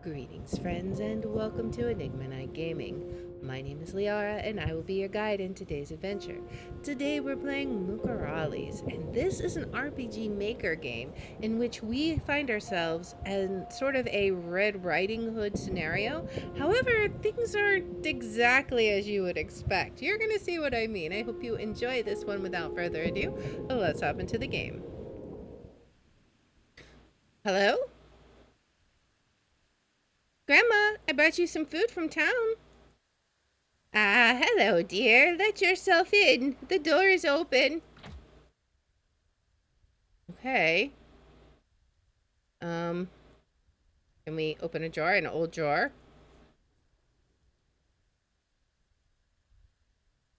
Greetings, friends, and welcome to Enigma Night Gaming. My name is Liara, and I will be your guide in today's adventure. Today, we're playing Mucorales, and this is an RPG Maker game in which we find ourselves in sort of a Red Riding Hood scenario. However, things aren't exactly as you would expect. You're going to see what I mean. I hope you enjoy this one. Without further ado, let's hop into the game. Hello? Grandma, I brought you some food from town. Ah, hello, dear. Let yourself in. The door is open. Okay. Um, can we open a drawer? An old drawer?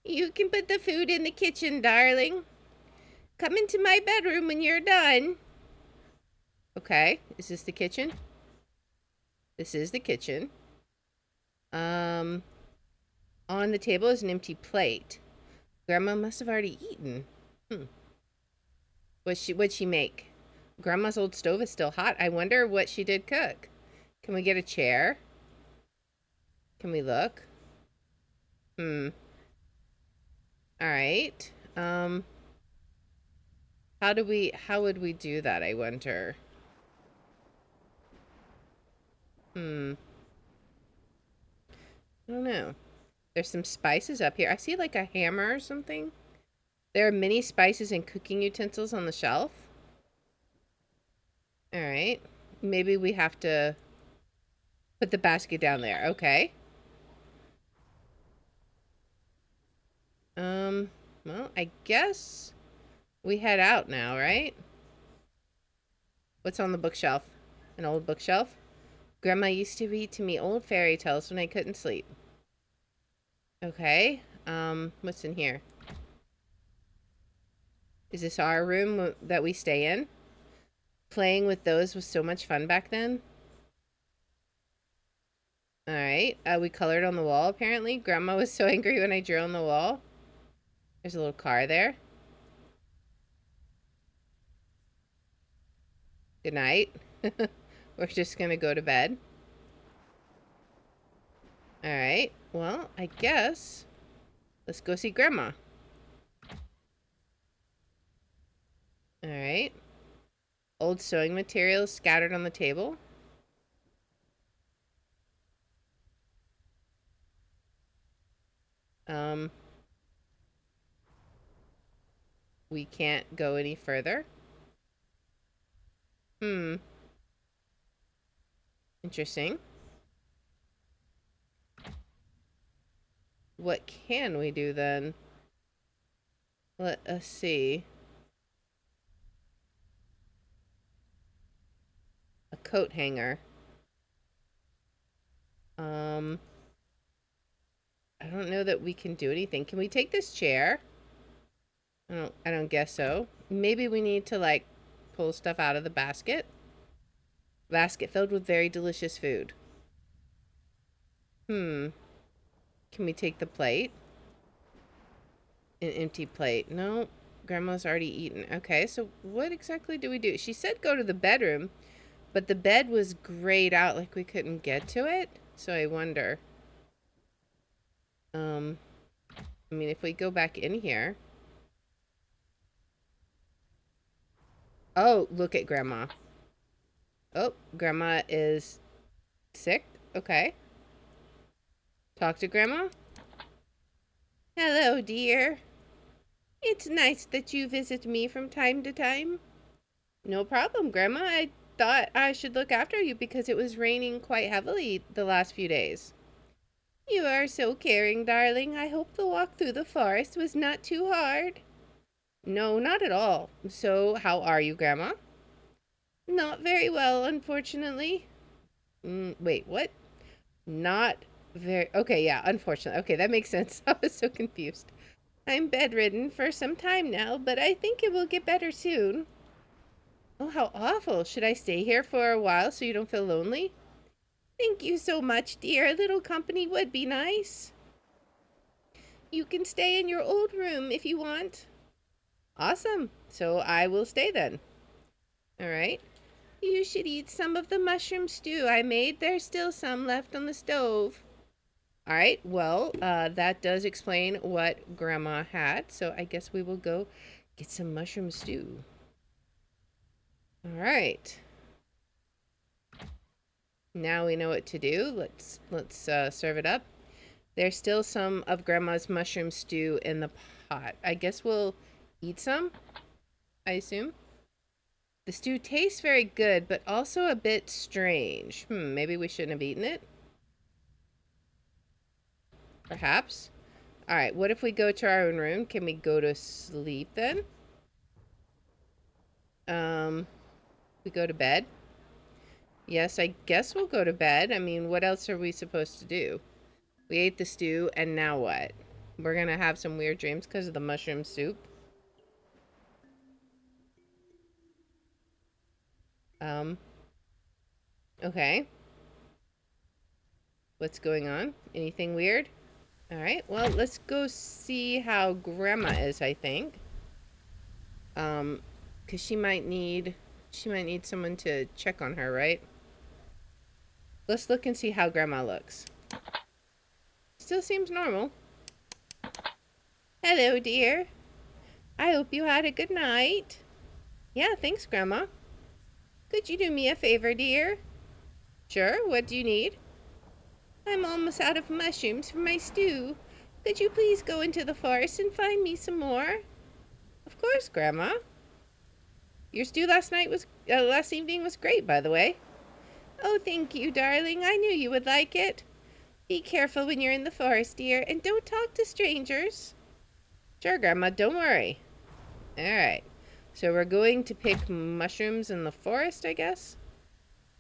You can put the food in the kitchen, darling. Come into my bedroom when you're done. Okay. Is this the kitchen? This is the kitchen. Um, on the table is an empty plate. Grandma must have already eaten. What'd she make? Grandma's old stove is still hot. I wonder what she did cook. Can we get a chair? Can we look? All right. How would we do that, I wonder? I don't know. There's some spices up here. I see like a hammer or something. There are many spices and cooking utensils on the shelf. All right. Maybe we have to put the basket down there. Okay. Well, I guess we head out now, right? What's on the bookshelf? An old bookshelf? Grandma used to read to me old fairy tales when I couldn't sleep. Okay. What's in here? Is this our room that we stay in? Playing with those was so much fun back then. All right. We colored on the wall, apparently. Grandma was so angry when I drew on the wall. There's a little car there. Good night. We're just going to go to bed. All right. Well, I guess let's go see Grandma. All right. Old sewing materials scattered on the table. We can't go any further. Interesting. What can we do then? Let us see. A coat hanger. I don't know that we can do anything. Can we take this chair? I don't guess so. Maybe we need to like pull stuff out of the basket. Basket filled with very delicious food. Can we take the plate? An empty plate. No, Grandma's already eaten. Okay, so what exactly do we do? She said go to the bedroom, but the bed was grayed out like we couldn't get to it. So I wonder. I mean, if we go back in here. Oh, look at Grandma. Oh, Grandma is sick. Okay. Talk to Grandma. Hello, dear. It's nice that you visit me from time to time. No problem, Grandma. I thought I should look after you because it was raining quite heavily the last few days. You are so caring, darling. I hope the walk through the forest was not too hard. No, not at all. So, how are you, Grandma? Not very well, unfortunately. Wait, what? Not very. Okay, yeah, unfortunately. Okay, that makes sense. I was so confused. I'm bedridden for some time now, but I think it will get better soon. Oh, how awful. Should I stay here for a while so you don't feel lonely? Thank you so much, dear. A little company would be nice. You can stay in your old room if you want. Awesome. So I will stay then. All right. You should eat some of the mushroom stew I made. There's still some left on the stove. All right, well, that does explain what Grandma had, so I guess we will go get some mushroom stew. All right. Now we know what to do. Let's serve it up. There's still some of Grandma's mushroom stew in the pot. I guess we'll eat some, I assume. The stew tastes very good, but also a bit strange. Maybe we shouldn't have eaten it? Perhaps. All right, what if we go to our own room? Can we go to sleep then? We go to bed? Yes, I guess we'll go to bed. I mean, what else are we supposed to do? We ate the stew, and now what? We're gonna have some weird dreams because of the mushroom soup. Okay. What's going on? Anything weird? All right, well, let's go see how Grandma is, I think. Because she might need someone to check on her, right? Let's look and see how Grandma looks. Still seems normal. Hello, dear. I hope you had a good night. Yeah, thanks, Grandma. Could you do me a favor, dear? Sure, what do you need? I'm almost out of mushrooms for my stew. Could you please go into the forest and find me some more? Of course, Grandma. Your stew last evening was great, by the way. Oh, thank you, darling. I knew you would like it. Be careful when you're in the forest, dear, and don't talk to strangers. Sure, Grandma, don't worry. All right. So we're going to pick mushrooms in the forest, I guess?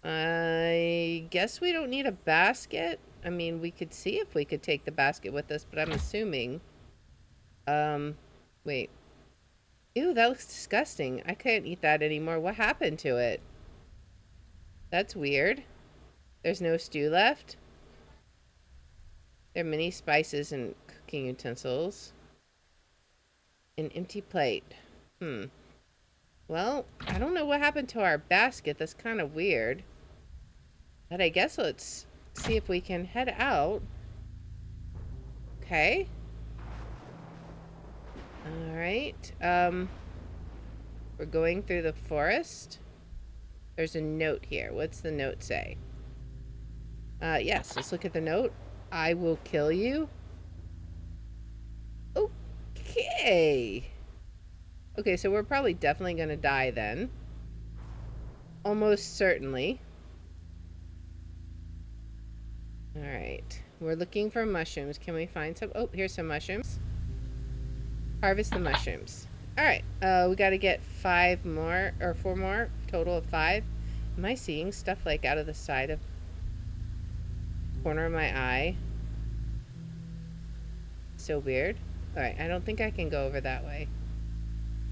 I guess we don't need a basket. I mean, we could see if we could take the basket with us, but I'm assuming... wait. Ew, that looks disgusting. I can't eat that anymore. What happened to it? That's weird. There's no stew left. There are many spices and cooking utensils. An empty plate. Well, I don't know what happened to our basket. That's kind of weird. But I guess let's see if we can head out. Okay. Alright. We're going through the forest. There's a note here. What's the note say? Yes, let's look at the note. I will kill you. Okay. Okay, so we're probably definitely gonna die then. Almost certainly. Alright. We're looking for mushrooms. Can we find some? Oh, here's some mushrooms. Harvest the mushrooms. Alright. We gotta get 5 more, or 4 more. Total of 5. Am I seeing stuff like out of the side of corner of my eye? So weird. Alright, I don't think I can go over that way.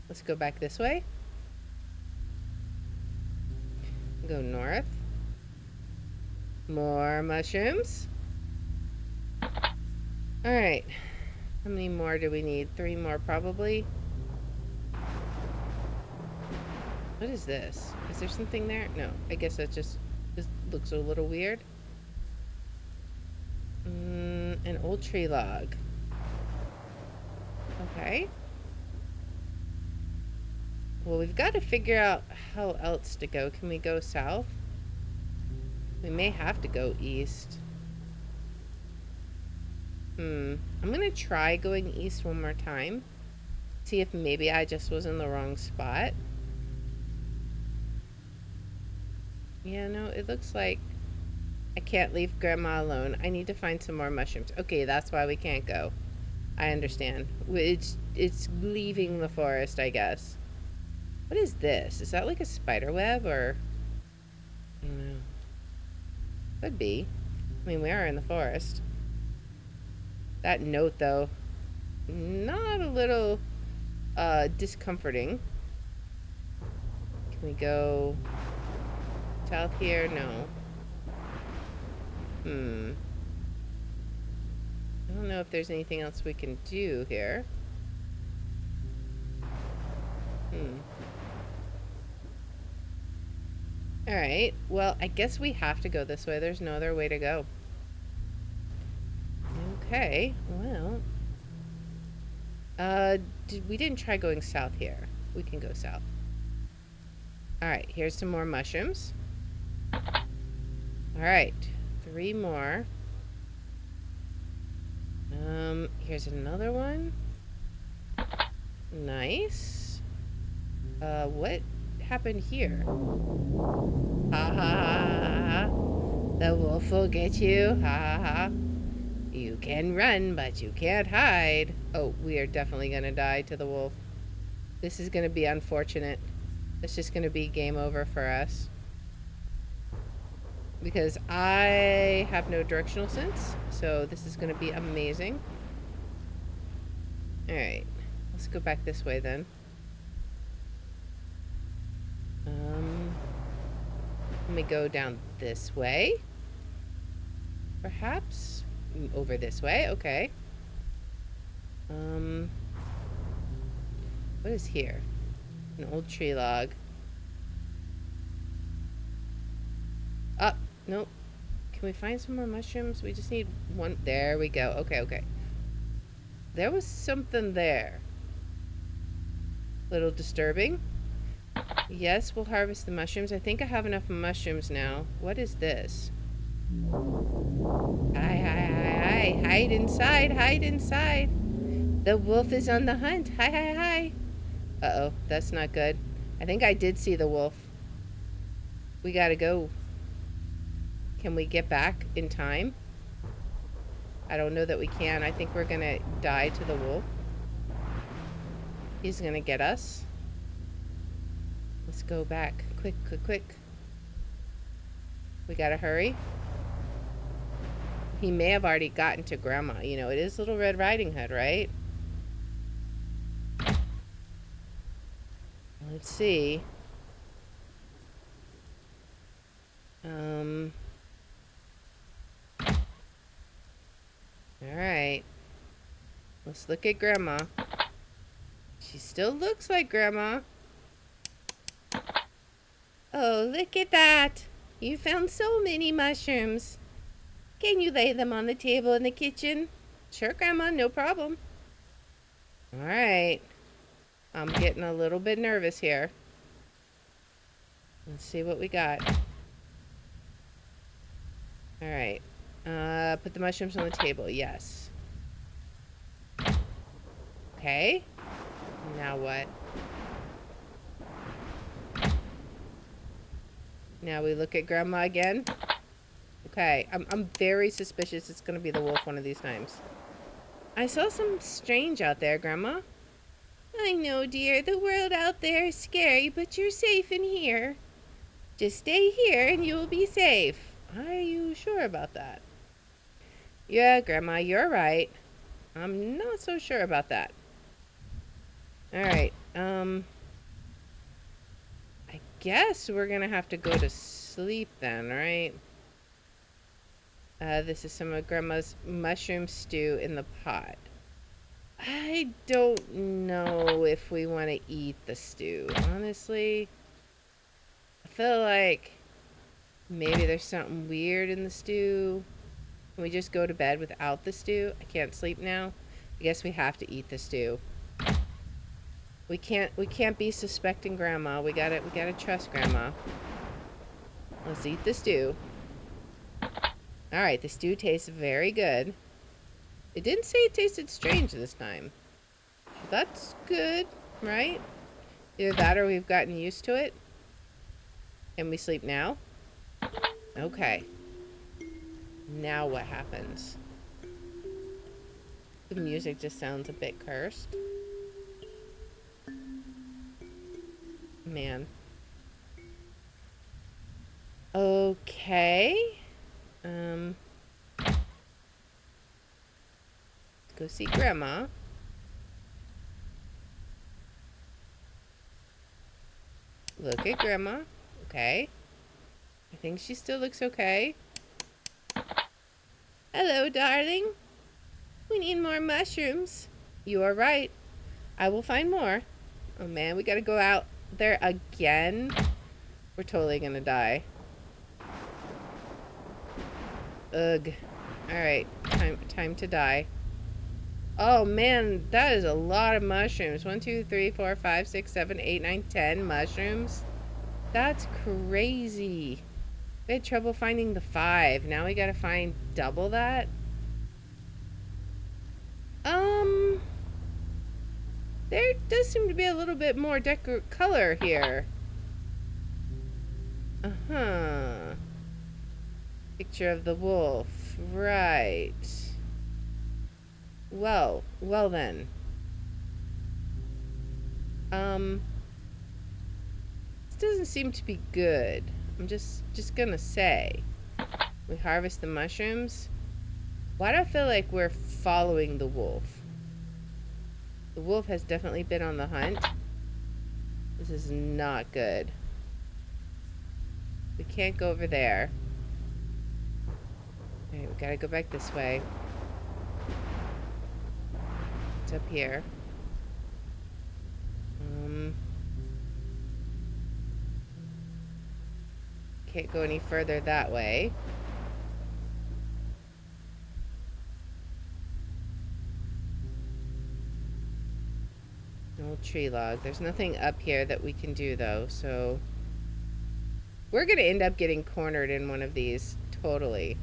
Let's go back this way. Go north. More mushrooms. Alright. How many more do we need? 3 more probably. What is this? Is there something there? No. I guess that just looks a little weird. An old tree log. Okay. Well, we've got to figure out how else to go. Can we go south? We may have to go east. I'm gonna try going east one more time. See if maybe I just was in the wrong spot. Yeah, no, it looks like I can't leave Grandma alone. I need to find some more mushrooms. Okay, that's why we can't go. I understand. It's leaving the forest, I guess. What is this? Is that like a spider web or... I don't know. Could be. I mean, we are in the forest. That note, though, not a little discomforting. Can we go south here? No. I don't know if there's anything else we can do here. Alright, well, I guess we have to go this way. There's no other way to go. Okay, well. We didn't try going south here. We can go south. Alright, here's some more mushrooms. Alright, 3 more. Here's another one. Nice. What happened here? Ha ha ha ha. The wolf will get you. Ha ha ha. You can run, but you can't hide. Oh, we are definitely gonna die to the wolf. This is gonna be unfortunate. It's just gonna be game over for us. Because I have no directional sense, so this is gonna be amazing. Alright, let's go back this way then. Let me go down this way. Perhaps? Over this way, okay. What is here? An old tree log. Oh, nope. Can we find some more mushrooms? We just need one. There we go. Okay, okay. There was something there. Little disturbing. Yes, we'll harvest the mushrooms. I think I have enough mushrooms now. What is this? Hi, hi, hi, hi. Hide inside, hide inside. The wolf is on the hunt. Hi, hi, hi. Uh-oh, that's not good. I think I did see the wolf. We gotta go. Can we get back in time? I don't know that we can. I think we're gonna die to the wolf. He's gonna get us. Let's go back. Quick, quick, quick. We gotta hurry. He may have already gotten to Grandma. You know, it is Little Red Riding Hood, right? Let's see. Alright. Let's look at Grandma. She still looks like Grandma. Oh, look at that. You found so many mushrooms. Can you lay them on the table in the kitchen? Sure, Grandma, no problem. Alright. I'm getting a little bit nervous here. Let's see what we got. Alright. Put the mushrooms on the table. Yes. Okay. Now what? Now we look at Grandma again. Okay. I'm very suspicious it's going to be the wolf one of these times. I saw something strange out there, Grandma. I know, dear. The world out there is scary, but you're safe in here. Just stay here and you will be safe. Are you sure about that? Yeah, Grandma, you're right. I'm not so sure about that. Alright, I guess we're gonna have to go to sleep then, right? This is some of Grandma's mushroom stew in the pot. I don't know if we want to eat the stew, honestly. I feel like maybe there's something weird in the stew. Can we just go to bed without the stew? I can't sleep now. I guess we have to eat the stew. We can't be suspecting Grandma. We gotta trust Grandma. Let's eat the stew. Alright, the stew tastes very good. It didn't say it tasted strange this time. That's good, right? Either that or we've gotten used to it. Can we sleep now? Okay. Now what happens? The music just sounds a bit cursed. Man. Okay. Let's go see Grandma. Look at Grandma. Okay. I think she still looks okay. Hello, darling. We need more mushrooms. You are right. I will find more. Oh man, we gotta go out there again. We're totally gonna die. Ugh. Alright, time to die. Oh man, that is a lot of mushrooms. 1, 2, 3, 4, 5, 6, 7, 8, 9, 10 mushrooms. That's crazy. We had trouble finding the 5. Now we gotta find double that? There does seem to be a little bit more color here. Uh-huh. Picture of the wolf. Right. Well then. This doesn't seem to be good. I'm just gonna say. We harvest the mushrooms. Why do I feel like we're following the wolf? The wolf has definitely been on the hunt. This is not good. We can't go over there. Alright, we gotta go back this way. It's up here. Can't go any further that way. An old tree log. There's nothing up here that we can do though, so we're gonna end up getting cornered in one of these, totally.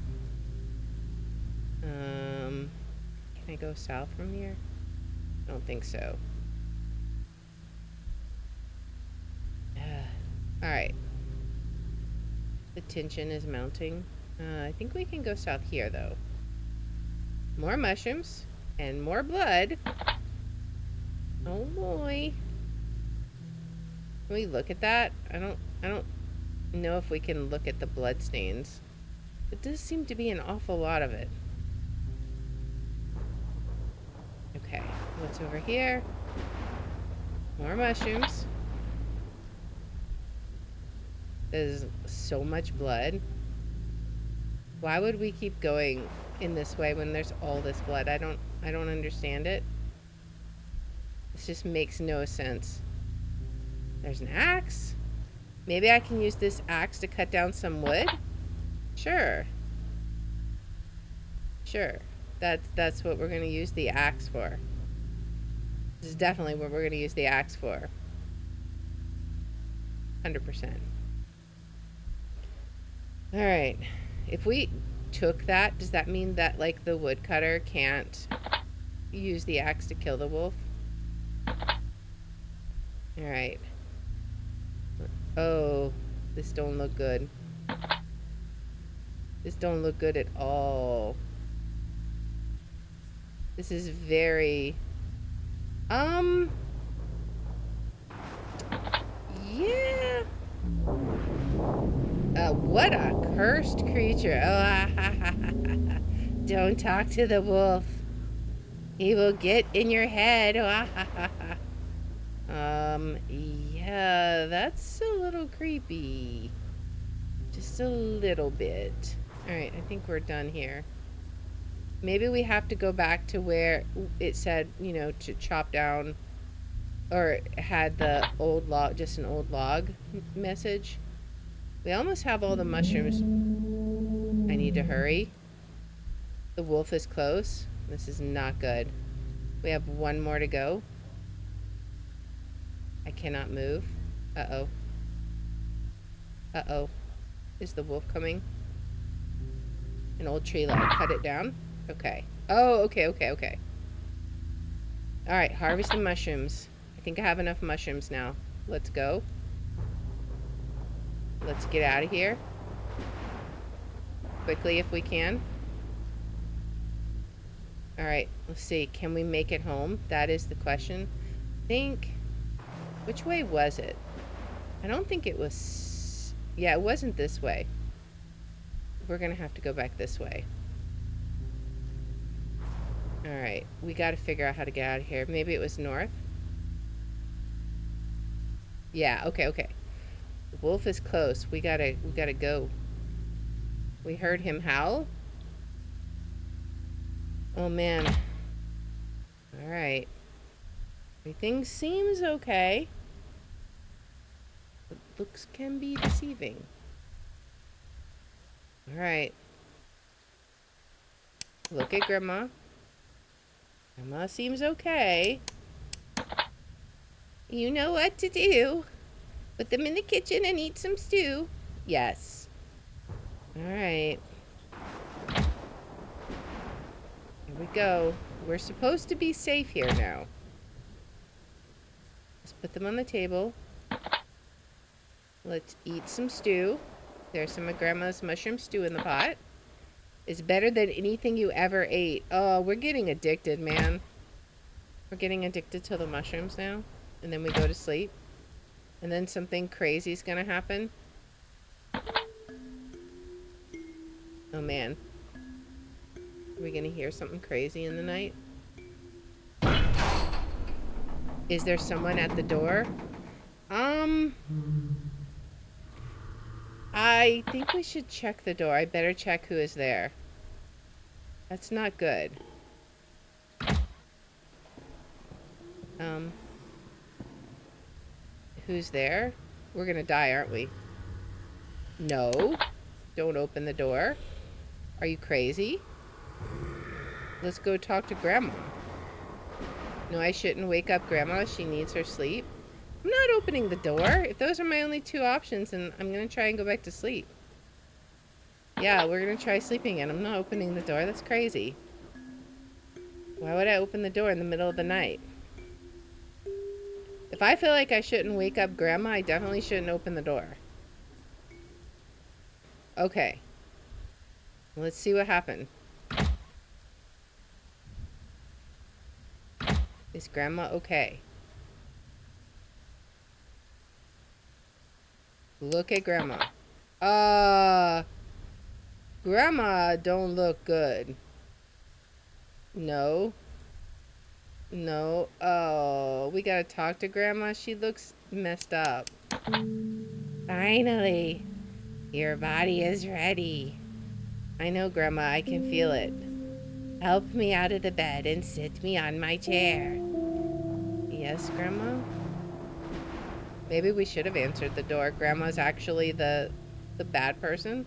Can I go south from here? I don't think so. Alright. The tension is mounting. I think we can go south here, though. More mushrooms and more blood. Oh boy. Can we look at that? I don't know if we can look at the blood stains. It does seem to be an awful lot of it. Okay, what's over here? More mushrooms. There's so much blood. Why would we keep going in this way when there's all this blood? I don't understand it. This just makes no sense. There's an axe. Maybe I can use this axe to cut down some wood? Sure. Sure. That's what we're going to use the axe for. This is definitely what we're going to use the axe for. 100%. Alright. If we took that, does that mean that, like, the woodcutter can't use the axe to kill the wolf? Alright. Oh, this don't look good. This don't look good at all. This is very... Yeah. What a cursed creature. Oh, don't talk to the wolf. He will get in your head. Yeah, that's a little creepy. Just a little bit. Alright, I think we're done here. Maybe we have to go back to where it said, you know, to chop down, or had the old log, just an old log message. We almost have all the mushrooms. I need to hurry. The wolf is close. This is not good. We have one more to go. I cannot move. Uh-oh. Uh-oh. Is the wolf coming? An old tree log. Cut it down. Okay. Oh, okay. Alright, harvest the mushrooms. I think I have enough mushrooms now. Let's go. Let's get out of here. Quickly if we can. Alright, let's see. Can we make it home? That is the question. I think... Which way was it? I don't think it was... Yeah, it wasn't this way. We're gonna have to go back this way. Alright, we gotta figure out how to get out of here. Maybe it was north? Yeah, okay. The wolf is close. We gotta go. We heard him howl. Oh man. Alright. Everything seems okay. Looks can be deceiving. Alright. Look at Grandma. Grandma seems okay. You know what to do. Put them in the kitchen and eat some stew. Yes. Alright. Here we go. We're supposed to be safe here now. Let's put them on the table. Let's eat some stew. There's some of Grandma's mushroom stew in the pot. It's better than anything you ever ate. Oh, we're getting addicted, man. We're getting addicted to the mushrooms now. And then we go to sleep. And then something crazy is gonna happen. Oh, man. Are we gonna hear something crazy in the night? Is there someone at the door? I think we should check the door. I better check who is there. That's not good. Who's there? We're gonna die, aren't we? No. Don't open the door. Are you crazy? Let's go talk to Grandma. No, I shouldn't wake up Grandma. She needs her sleep. I'm not opening the door. If those are my only two options, then I'm gonna try and go back to sleep. Yeah, we're gonna try sleeping again. I'm not opening the door. That's crazy. Why would I open the door in the middle of the night? If I feel like I shouldn't wake up Grandma, I definitely shouldn't open the door. Okay. Let's see what happened. Is Grandma okay? Look at Grandma. Grandma don't look good. No. No. Oh, we gotta talk to Grandma. She looks messed up. Finally. Your body is ready. I know, Grandma. I can feel it. Help me out of the bed and sit me on my chair. Yes, Grandma? Maybe we should have answered the door. Grandma's actually the bad person.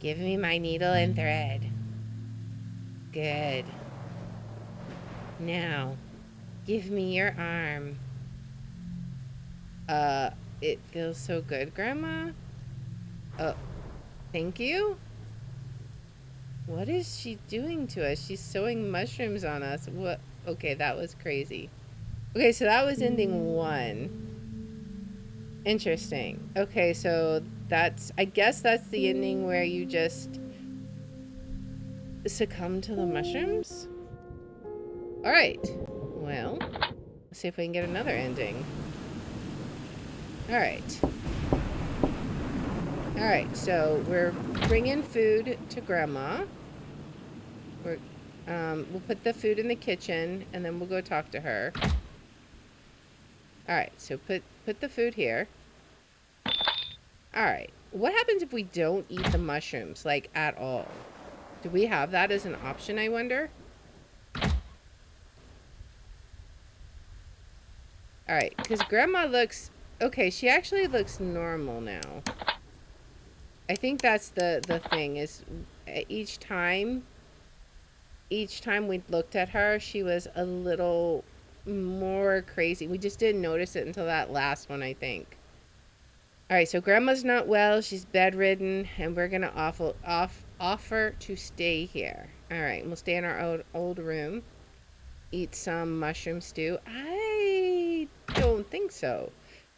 Give me my needle and thread. Good. Now, give me your arm. It feels so good, Grandma. Thank you? What is she doing to us? She's sewing mushrooms on us. What? Okay, that was crazy. Okay, so that was ending 1. Interesting. Okay, so that's, I guess that's the ending where you just succumb to the mushrooms? Alright. Well, let's see if we can get another ending. Alright. Alright, so we're bringing food to Grandma. We'll put the food in the kitchen, and then we'll go talk to her. Alright, so put the food here. Alright, what happens if we don't eat the mushrooms, like, at all? Do we have that as an option, I wonder? Alright, because Grandma looks... Okay, she actually looks normal now. I think that's the thing, is each time we looked at her, she was a little more crazy. We just didn't notice it until that last one, I think. Alright, so Grandma's not well. She's bedridden, and we're going to offer to stay here. Alright, we'll stay in our old room. Eat some mushroom stew. I don't think so.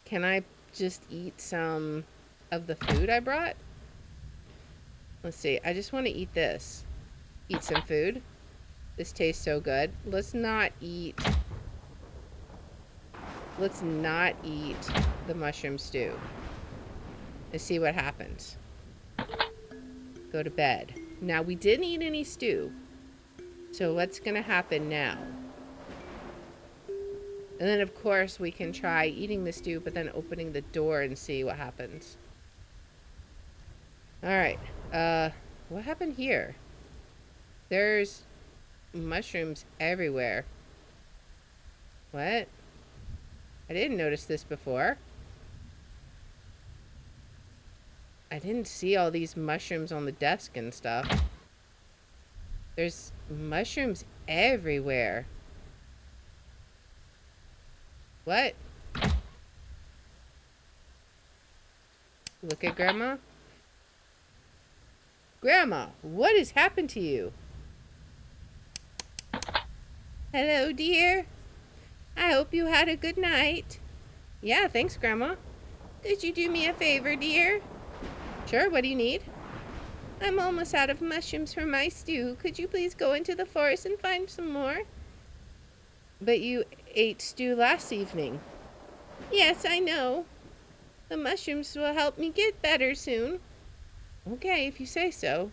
Can I just eat some of the food I brought? Let's see. I just want to eat this. Eat some food. This tastes so good. Let's not eat the mushroom stew. Let's see what happens. Go to bed. Now, we didn't eat any stew. So what's going to happen now? And then, of course, we can try eating the stew, but then opening the door and see what happens. Alright. What happened here? There's mushrooms everywhere. What? I didn't notice this before. I didn't see all these mushrooms on the desk and stuff. There's mushrooms everywhere. What? Look at Grandma. Grandma, what has happened to you? Hello, dear. I hope you had a good night. Yeah, thanks, Grandma. Could you do me a favor, dear? Sure, what do you need? I'm almost out of mushrooms for my stew. Could you please go into the forest and find some more? But you ate stew last evening. Yes, I know. The mushrooms will help me get better soon. Okay, if you say so.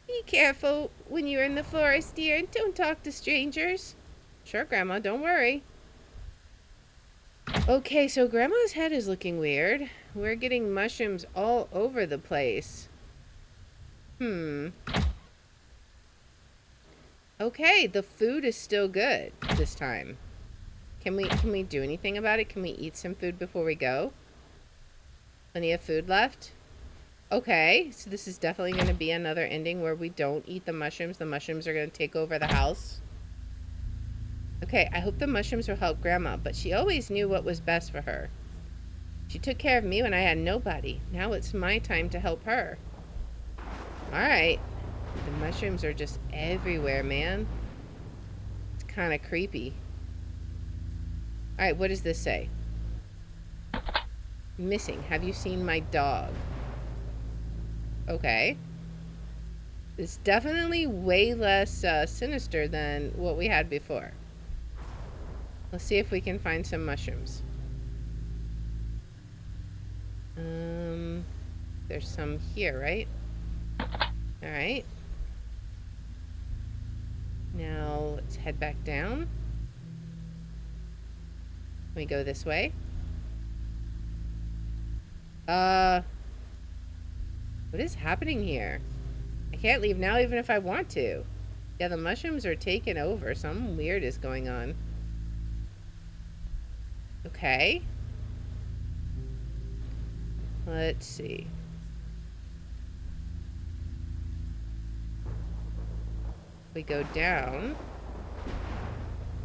Be careful when you're in the forest, dear, and don't talk to strangers. Sure, Grandma, don't worry. Okay, so Grandma's head is looking weird. We're getting mushrooms all over the place. Okay, the food is still good this time. Can we do anything about it? Can we eat some food before we go? Plenty of food left? Okay, so this is definitely going to be another ending where we don't eat the mushrooms. The mushrooms are going to take over the house. Okay, I hope the mushrooms will help Grandma, but she always knew what was best for her. She took care of me when I had nobody. Now it's my time to help her. Alright. The mushrooms are just everywhere, man. It's kind of creepy. Alright, what does this say? Missing. Have you seen my dog? Okay. It's definitely way less sinister than what we had before. Let's see if we can find some mushrooms. There's some here, right? Alright. Now, let's head back down. Can we go this way? What is happening here? I can't leave now even if I want to. Yeah, the mushrooms are taking over. Something weird is going on. Okay. Let's see. We go down.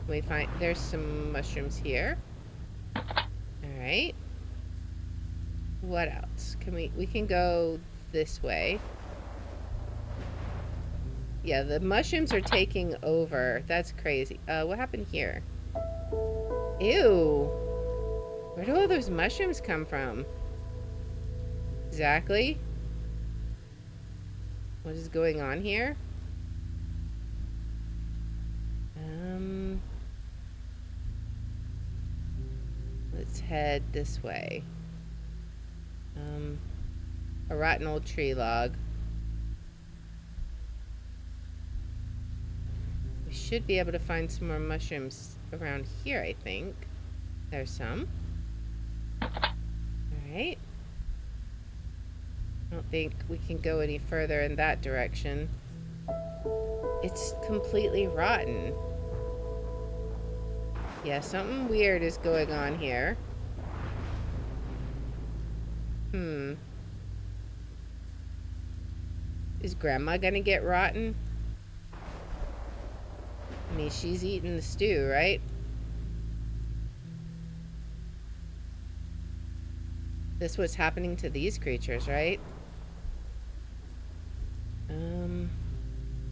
We find there's some mushrooms here. Alright. What else? We can go this way. Yeah, the mushrooms are taking over. That's crazy. What happened here? Ew. Where do all those mushrooms come from? Exactly. What is going on here? Let's head this way. A rotten old tree log. We should be able to find some more mushrooms around here, I think. There's some. Alright. I don't think we can go any further in that direction. It's completely rotten. Yeah, something weird is going on here. Is Grandma gonna get rotten? I mean, she's eating the stew, right? This what's happening to these creatures, right? We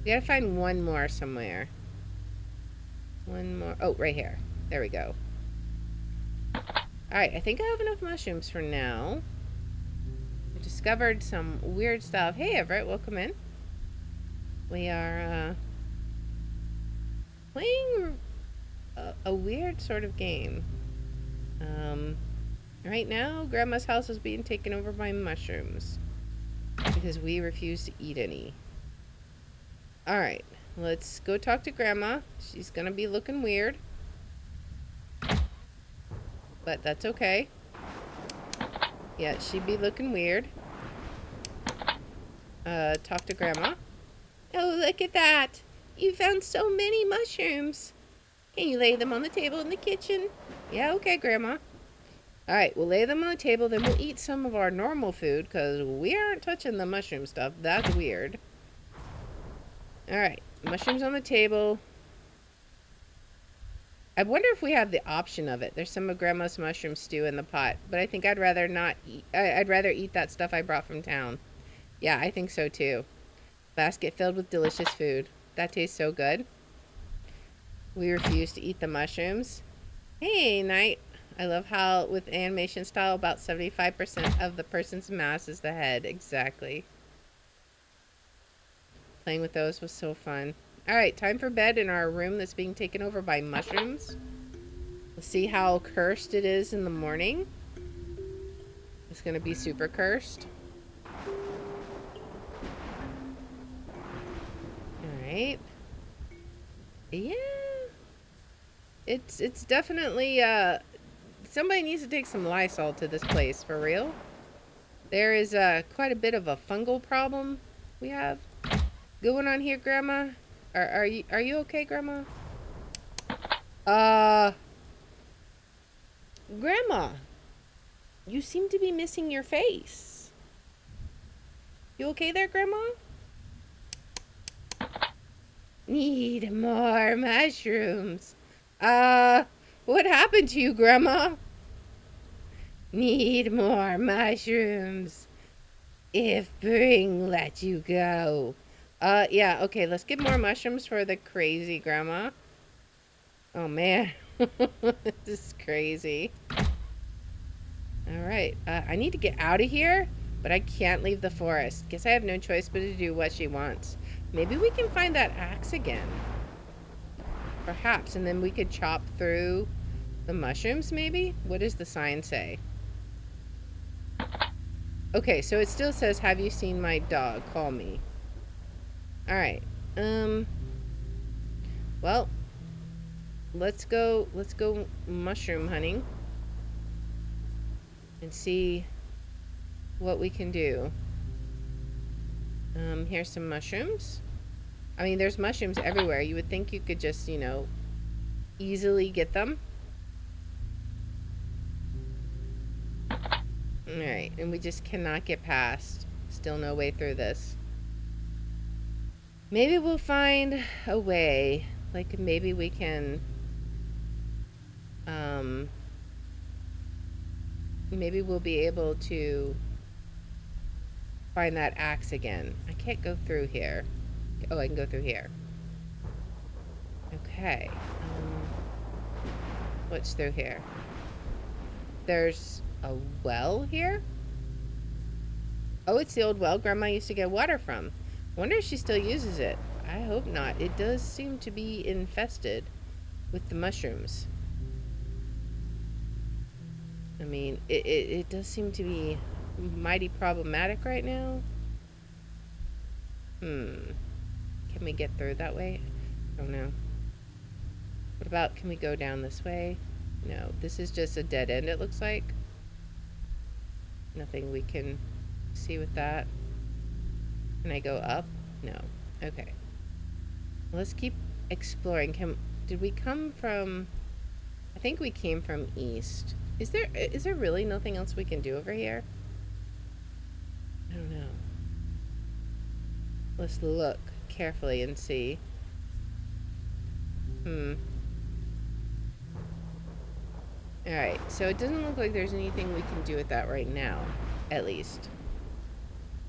gotta find one more somewhere. One more. Oh, right here. There we go. Alright, I think I have enough mushrooms for now. I discovered some weird stuff. Hey, Everett, welcome in. We are, playing a weird sort of game. Right now, Grandma's house is being taken over by mushrooms because we refuse to eat any. Alright, let's go talk to Grandma. She's gonna be looking weird, but that's okay. Yeah, she'd be looking weird. Talk to Grandma. Oh, look at that. You found so many mushrooms. Can you lay them on the table in the kitchen? Yeah, okay, Grandma. All right, we'll lay them on the table, then we'll eat some of our normal food because we aren't touching the mushroom stuff. That's weird. All right, mushrooms on the table. I wonder if we have the option of it. There's some of Grandma's mushroom stew in the pot, but I think I'd rather not eat. I'd rather eat that stuff I brought from town. Yeah, I think so too. Basket filled with delicious food. That tastes so good. We refuse to eat the mushrooms. Hey, Knight. I love how, with animation style, about 75% of the person's mass is the head. Exactly. Playing with those was so fun. Alright, time for bed in our room that's being taken over by mushrooms. Let's see how cursed it is in the morning. It's gonna be super cursed. Alright. Yeah. It's definitely, somebody needs to take some Lysol to this place, for real. There is, quite a bit of a fungal problem we have going on here, Grandma. Are you okay, Grandma? Grandma, you seem to be missing your face. You okay there, Grandma? Need more mushrooms. What happened to you, Grandma? Need more mushrooms. If Bring let you go. Yeah, okay, let's get more mushrooms for the crazy Grandma. Oh, man. This is crazy. Alright, I need to get out of here, but I can't leave the forest. Guess I have no choice but to do what she wants. Maybe we can find that axe again. Perhaps, and then we could chop through the mushrooms, maybe? What does the sign say? Okay, so it still says, have you seen my dog? Call me. Alright, well, let's go mushroom hunting and see what we can do. Here's some mushrooms. I mean, there's mushrooms everywhere. You would think you could just, you know, easily get them. Alright, and we just cannot get past. Still no way through this. Maybe we'll find a way. Like, maybe we can... maybe we'll be able to find that axe again. I can't go through here. Oh, I can go through here. Okay. What's through here? There's a well here? Oh, it's the old well Grandma used to get water from. Wonder if she still uses it. I hope not. It does seem to be infested with the mushrooms. I mean, it does seem to be mighty problematic right now. Can we get through that way? I don't know. What about, can we go down this way? No, this is just a dead end, it looks like. Nothing we can see with that. Can I go up? No. Okay. Let's keep exploring. Did we come from... I think we came from east. Is there really nothing else we can do over here? I don't know. Let's look carefully and see. Alright, so it doesn't look like there's anything we can do with that right now, at least.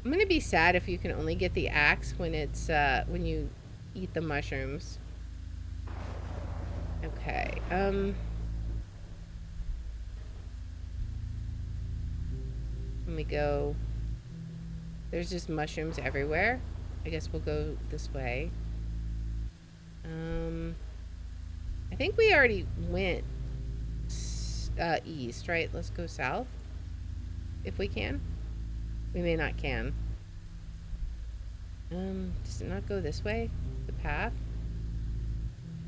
I'm gonna be sad if you can only get the axe when it's, when you eat the mushrooms. Okay, let me go. There's just mushrooms everywhere. I guess we'll go this way. I think we already went east, right? Let's go south if we can. We may not can. Does it not go this way? The path?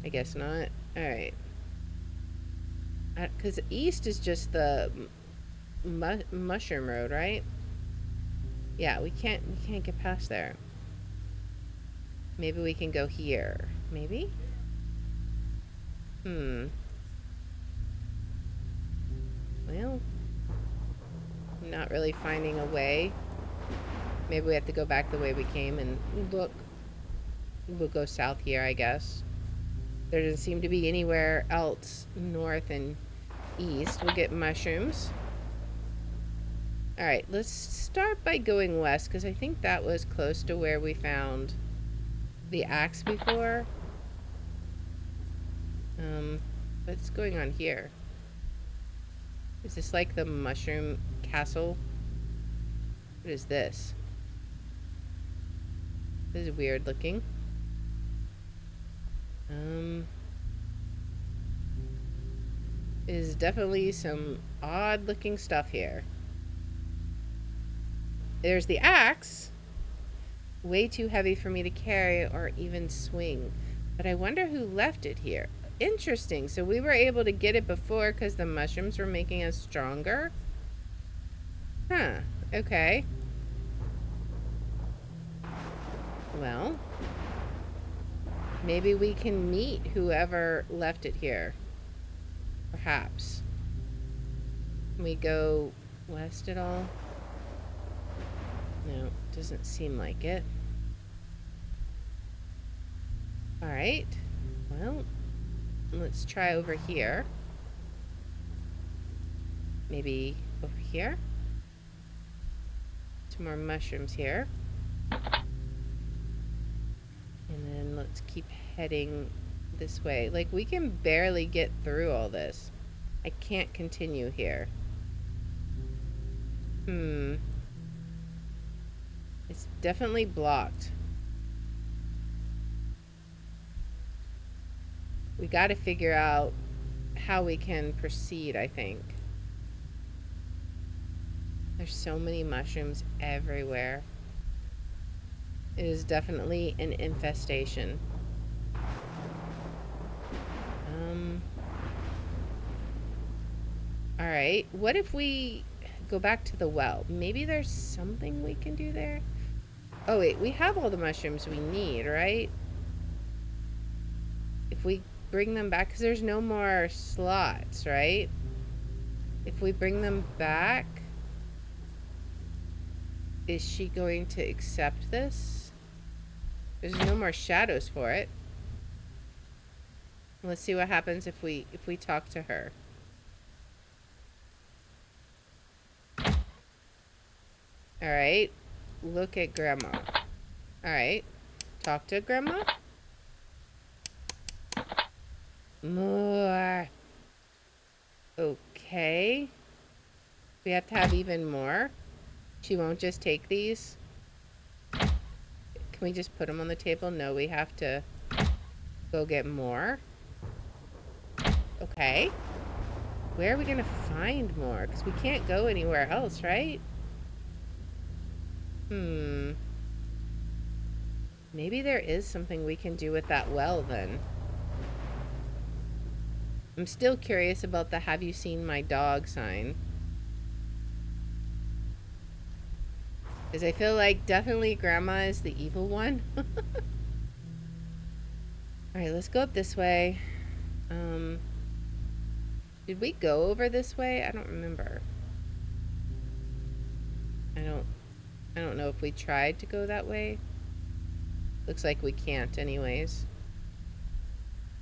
I guess not. Alright. Because east is just the mushroom road, right? Yeah, we can't get past there. Maybe we can go here. Maybe? Well, not really finding a way. Maybe we have to go back the way we came and look. We'll go south here, I guess. There doesn't seem to be anywhere else north and east. We'll get mushrooms. Alright, let's start by going west, because I think that was close to where we found the axe before. What's going on here? Is this like the mushroom castle? What is this? This is weird looking. Is definitely some odd looking stuff here. There's the axe. Way too heavy for me to carry or even swing. But I wonder who left it here. Interesting. So we were able to get it before because the mushrooms were making us stronger? Huh. Okay. Well, maybe we can meet whoever left it here. Perhaps. Can we go west at all? No, doesn't seem like it. Alright. Well, let's try over here. Maybe over here? Some more mushrooms here. And then let's keep heading this way. Like, we can barely get through all this. I can't continue here. It's definitely blocked. We gotta figure out how we can proceed, I think. There's so many mushrooms everywhere. It is definitely an infestation. Alright, what if we go back to the well? Maybe there's something we can do there? Oh wait, we have all the mushrooms we need, right? If we bring them back, because there's no more slots, right? If we bring them back, is she going to accept this? There's no more shadows for it. Let's see what happens if we talk to her. Alright. Look at Grandma. Alright. Talk to Grandma. More. Okay. We have to have even more. She won't just take these. Can we just put them on the table? No, we have to go get more. Okay. Where are we gonna find more? Because we can't go anywhere else, right? Maybe there is something we can do with that well, then. I'm still curious about the "Have you seen my dog" sign. Because I feel like definitely Grandma is the evil one. Alright, let's go up this way. Did we go over this way? I don't remember. I don't know if we tried to go that way. Looks like we can't anyways.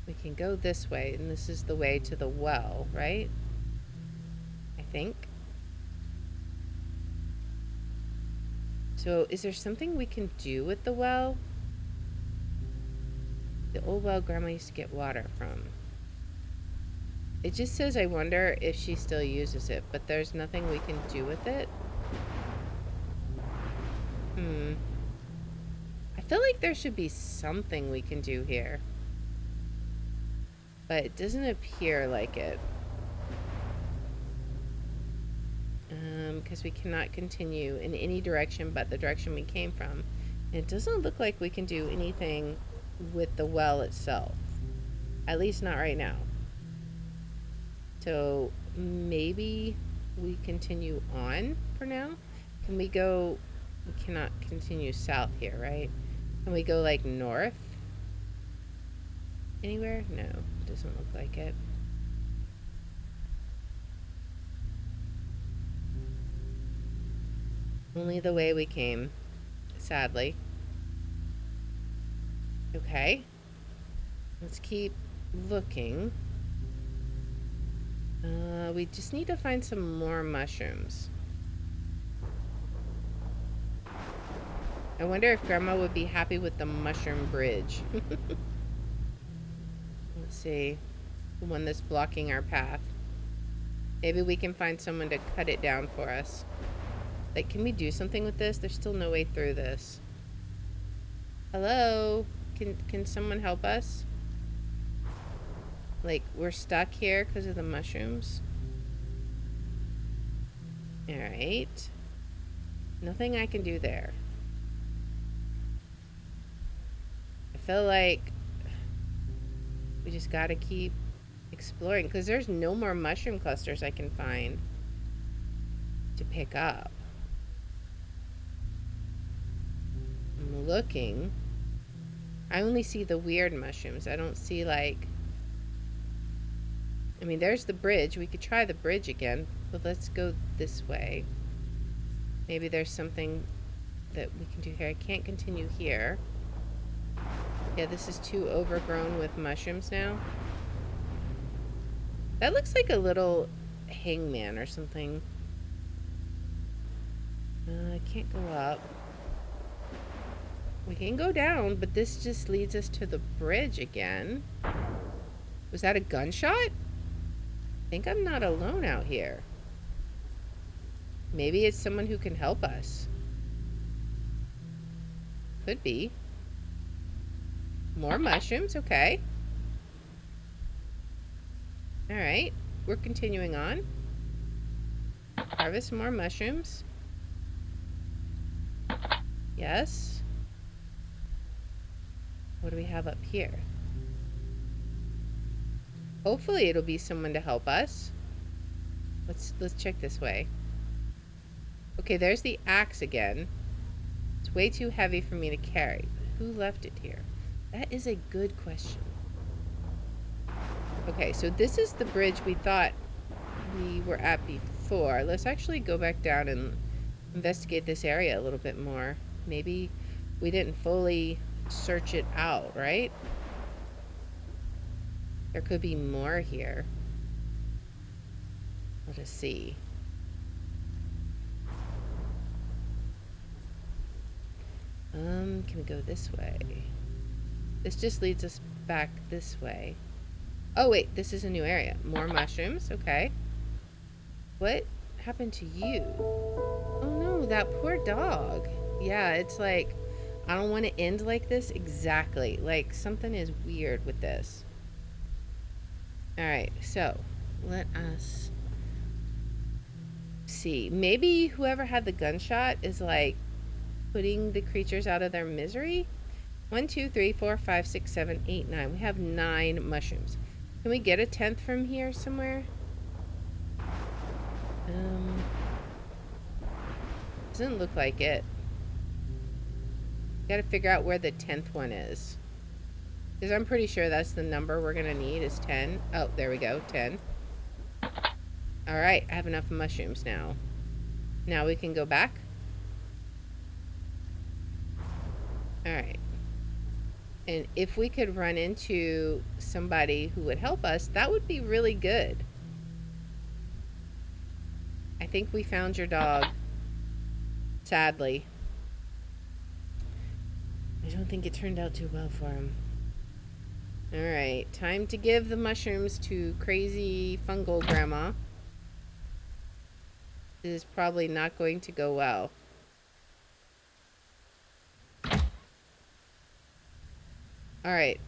We can go this way, and this is the way to the well, right? I think. So, is there something we can do with the well? The old well Grandma used to get water from. It just says, I wonder if she still uses it, but there's nothing we can do with it. I feel like there should be something we can do here. But it doesn't appear like it. Because we cannot continue in any direction but the direction we came from. And it doesn't look like we can do anything with the well itself. At least not right now. So maybe we continue on for now. Can we go... We cannot continue south here, right? Can we go like north? Anywhere? No, doesn't look like it. Only the way we came, sadly. Okay. Let's keep looking. We just need to find some more mushrooms. I wonder if Grandma would be happy with the mushroom bridge. Let's see. The one that's blocking our path. Maybe we can find someone to cut it down for us. Like, can we do something with this? There's still no way through this. Hello? Can someone help us? Like, we're stuck here because of the mushrooms. Alright. Nothing I can do there. I feel like we just gotta keep exploring because there's no more mushroom clusters I can find to pick up. I'm looking. I only see the weird mushrooms. I don't see, like... I mean, there's the bridge. We could try the bridge again, but let's go this way. Maybe there's something that we can do here. I can't continue here. Yeah, this is too overgrown with mushrooms now. That looks like a little hangman or something. I can't go up. We can go down, but this just leads us to the bridge again. Was that a gunshot? I think I'm not alone out here. Maybe it's someone who can help us. Could be. More mushrooms, okay. Alright, we're continuing on. Harvest more mushrooms. Yes. What do we have up here? Hopefully it'll be someone to help us. Let's check this way. Okay, there's the axe again. It's way too heavy for me to carry. Who left it here? That is a good question. Okay, so this is the bridge we thought we were at before. Let's actually go back down and investigate this area a little bit more. Maybe we didn't fully search it out, right? There could be more here. Let us see. Can we go this way? This just leads us back this way. Oh wait, this is a new area. More mushrooms, okay. What happened to you? Oh no, that poor dog. Yeah, it's like, I don't want to end like this. Exactly. Like, something is weird with this. Alright, so, let us see. Maybe whoever had the gunshot is like, putting the creatures out of their misery. 1, 2, 3, 4, 5, 6, 7, 8, 9. We have 9 mushrooms. Can we get a 10th from here somewhere? Doesn't look like it. Gotta figure out where the 10th one is. Because I'm pretty sure that's the number we're gonna need is 10. Oh, there we go, 10. Alright, I have enough mushrooms now. Now we can go back. Alright. And if we could run into somebody who would help us, that would be really good. I think we found your dog. Sadly. I don't think it turned out too well for him. Alright, time to give the mushrooms to crazy fungal grandma. This is probably not going to go well. Alright.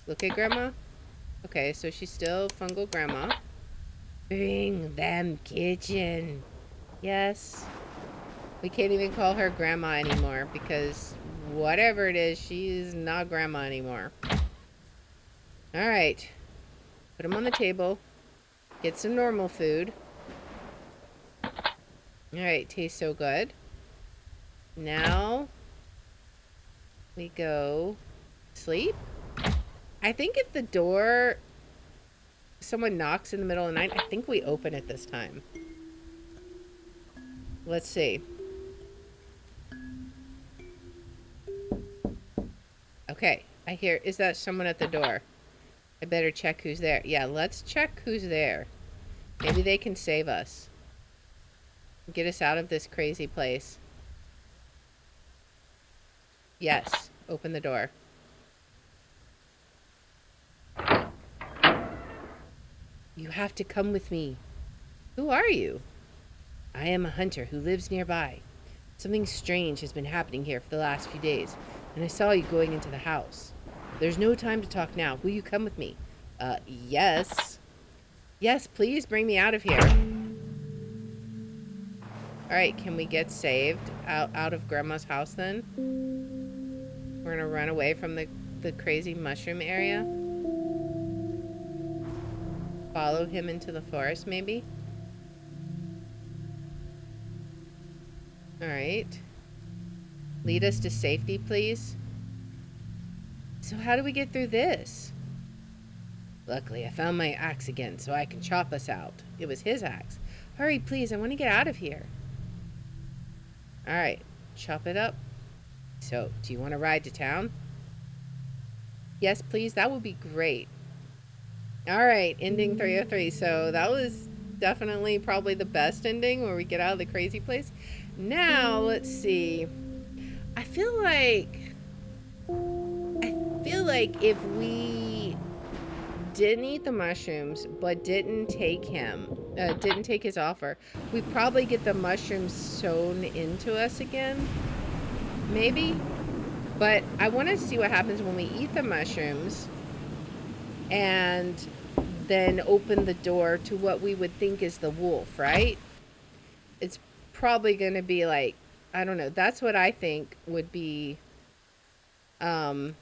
Look at grandma. Okay, so she's still fungal grandma. Bring them kitchen. Yes. We can't even call her grandma anymore because whatever it is, she's not grandma anymore. Alright. Put them on the table. Get some normal food. Alright, tastes so good. Now we go sleep. I think if the door, someone knocks in the middle of the night, I think we open it this time. Let's see. Okay, I hear. Is that someone at the door? I better check who's there. Yeah, let's check who's there. Maybe they can save us. Get us out of this crazy place. Yes, open the door. You have to come with me. Who are you? I am a hunter who lives nearby. Something strange has been happening here for the last few days, and I saw you going into the house. There's no time to talk now. Will you come with me? Yes. Yes, please bring me out of here. Alright, can we get saved out of Grandma's house then? We're gonna run away from the crazy mushroom area. Follow him into the forest, maybe? Alright. Lead us to safety, please. So how do we get through this? Luckily, I found my axe again, so I can chop us out. It was his axe. Hurry, please, I want to get out of here. Alright, chop it up. So, do you want to ride to town? Yes, please, that would be great. Alright, ending 303. So, that was definitely probably the best ending where we get out of the crazy place. Now, let's see. I feel like if we didn't eat the mushrooms but didn't take his offer, we probably get the mushrooms sewn into us again. Maybe. But I want to see what happens when we eat the mushrooms and then open the door to what we would think is the wolf, right? It's probably going to be like, I don't know. That's what I think would be another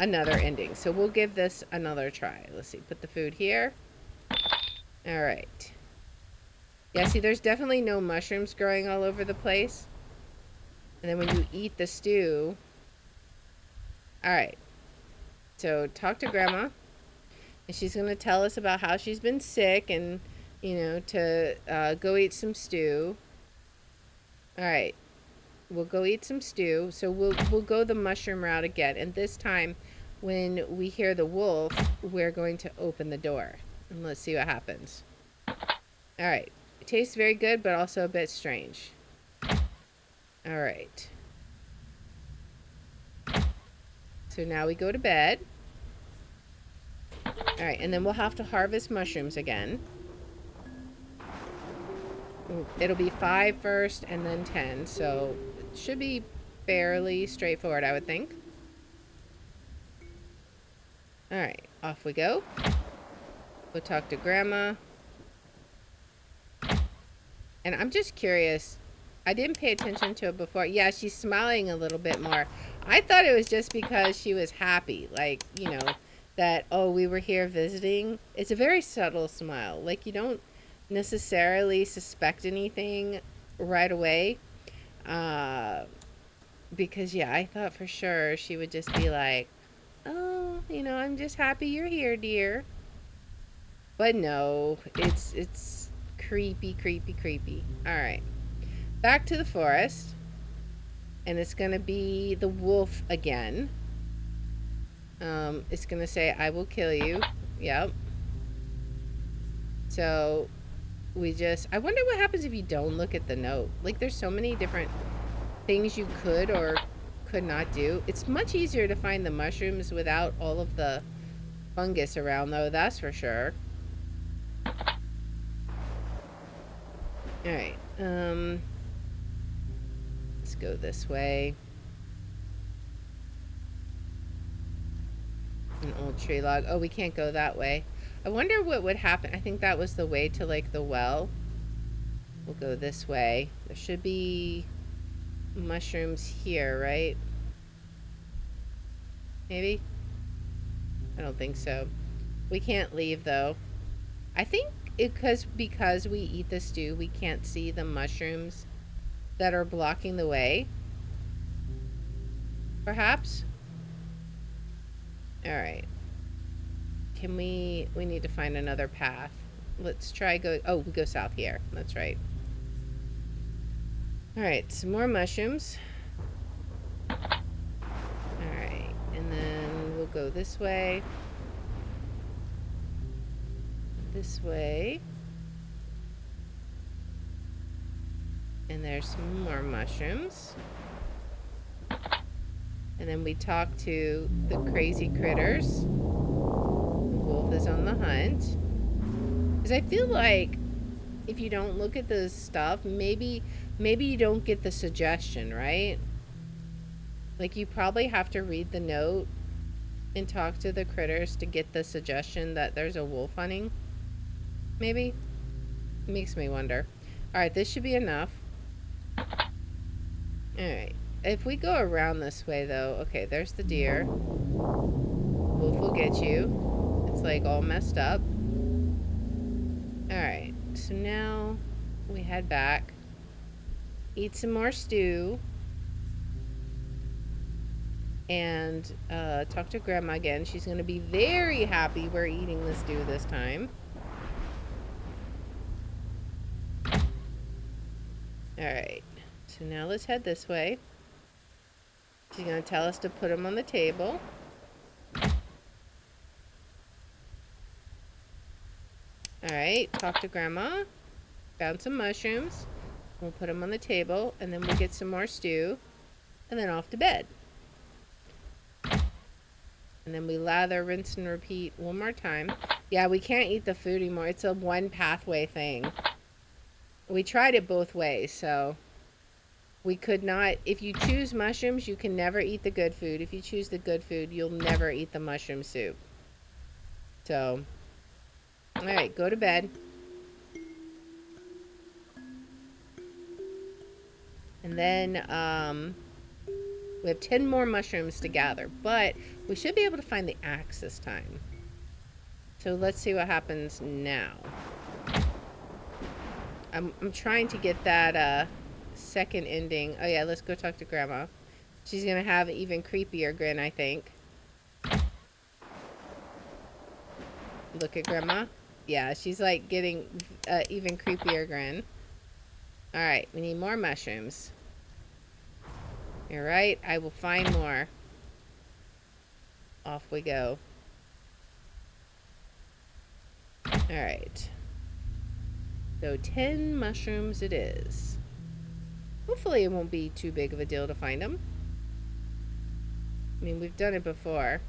ending. So we'll give this another try. Let's see. Put the food here. All right. Yeah, see, there's definitely no mushrooms growing all over the place. And then when you eat the stew... All right. So talk to Grandma. And she's going to tell us about how she's been sick and, you know, to go eat some stew. All right. We'll go eat some stew. So we'll go the mushroom route again. And this time, when we hear the wolf, we're going to open the door. And let's see what happens. All right. It tastes very good, but also a bit strange. All right. So now we go to bed. All right. And then we'll have to harvest mushrooms again. It'll be 5 first and then 10. So it should be fairly straightforward, I would think. All right. Off we go. We'll talk to Grandma. And I'm just curious. I didn't pay attention to it before. Yeah, she's smiling a little bit more. I thought it was just because she was happy. Like, you know, that, oh, we were here visiting. It's a very subtle smile. Like, you don't necessarily suspect anything right away. Because, yeah, I thought for sure she would just be like, oh, you know, I'm just happy you're here, dear. But no, it's creepy, creepy, creepy. All right. Back to the forest. And it's going to be the wolf again. It's going to say, I will kill you. Yep. So, I wonder what happens if you don't look at the note. Like, there's so many different things you could or could not do. It's much easier to find the mushrooms without all of the fungus around, though, that's for sure. Alright, let's go this way. An old tree log. Oh, we can't go that way. I wonder what would happen. I think that was the way to, like, the well. We'll go this way. There should be mushrooms here, right? Maybe? I don't think so. We can't leave, though. I think because we eat the stew, we can't see the mushrooms that are blocking the way. Perhaps? Alright. We need to find another path. Let's try we go south here. That's right. Alright, some more mushrooms. Alright, and then we'll go this way. This way. And there's some more mushrooms. And then we talk to the crazy critters. The wolf is on the hunt. Because I feel like if you don't look at the stuff, maybe you don't get the suggestion, right? Like, you probably have to read the note and talk to the critters to get the suggestion that there's a wolf hunting. Maybe? It makes me wonder. Alright, this should be enough. Alright. If we go around this way, though... Okay, there's the deer. Wolf will get you. It's, like, all messed up. Alright. So now we head back. Eat some more stew. And talk to Grandma again. She's going to be very happy we're eating the stew this time. Alright. So now let's head this way. She's going to tell us to put them on the table. Alright, talk to Grandma. Found some mushrooms. We'll put them on the table, and then we'll get some more stew. And then off to bed. And then we lather, rinse, and repeat one more time. Yeah, we can't eat the food anymore. It's a one pathway thing. We tried it both ways, so... We could not... If you choose mushrooms, you can never eat the good food. If you choose the good food, you'll never eat the mushroom soup. So... Alright, go to bed. And then, we have 10 more mushrooms to gather. But we should be able to find the axe this time. So let's see what happens now. I'm trying to get that, second ending. Oh yeah, let's go talk to Grandma. She's gonna have an even creepier grin, I think. Look at Grandma. Yeah, she's like getting even creepier grin. Alright, we need more mushrooms. You're right, I will find more. Off we go. Alright. So 10 mushrooms it is. Hopefully it won't be too big of a deal to find them. I mean, we've done it before.